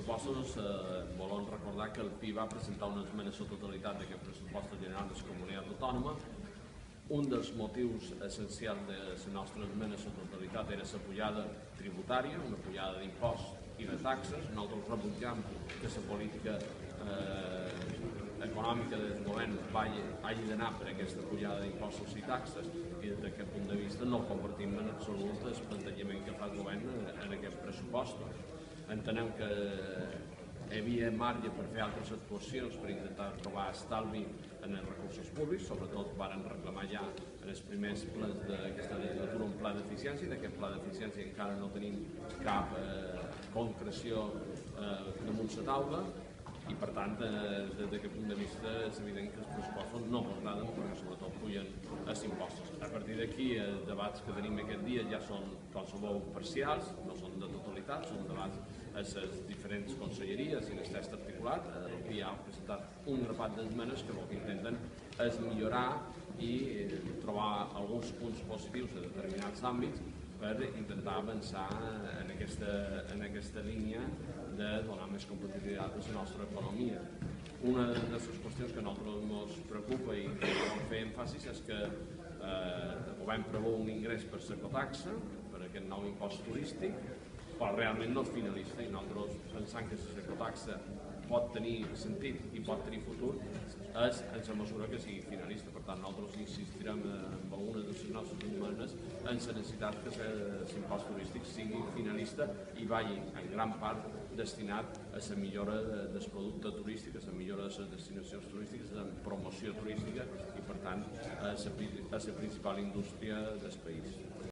pressupostos volem recordar que el PI va presentar una esmena a la totalitat d'aquest pressupost general de la comunitat autònoma. Un dels motius essencials de la nostra esmena a la totalitat era la pujada tributària, una pujada d'imposts i de taxes. Nosaltres rebutjam que la política econòmica del govern hagi d'anar per aquesta pujada d'impostos i taxes, i des d'aquest punt de vista no compartim en absolut el plantejament que fa el govern en aquest pressupost. Entenem que hi havia marge per fer altres actuacions per intentar trobar estalvi en els recursos públics, sobretot varen reclamar ja en els primers plens d'aquesta legislatura un pla d'eficiència. D'aquest pla d'eficiència encara no tenim cap concreció damunt la taula i, per tant, des d'aquest punt de vista és evident que els pressupostos no ens agraden perquè sobretot pugen els impostos. A partir d'aquí, els debats que tenim aquest dia ja són qualsevol parcials, no són de totalitat, són debats a les diferents conselleries i en el text articulat. El PI ha presentat un grapat d'esmenes que el que intenten és millorar i trobar alguns punts positius a determinats àmbits per intentar avançar en aquesta línia de donar més competitivitat a la nostra economia. Una de les qüestions que a nosaltres ens preocupa i que volem fer èmfasis és que el govern preveu un ingrés per l'ecotaxa, per aquest nou impost turístic, però realment no és finalista, i nosaltres pensant que la ecotaxa pot tenir sentit i pot tenir futur és en la mesura que sigui finalista. Per tant, nosaltres insistirem en algunes de les nostres esmenes en la necessitat que l'impost turístic sigui finalista i vagi en gran part destinat a la millora del producte turístic, a la millora de les destinacions turístiques, a la promoció turística i, per tant, a la principal indústria del país.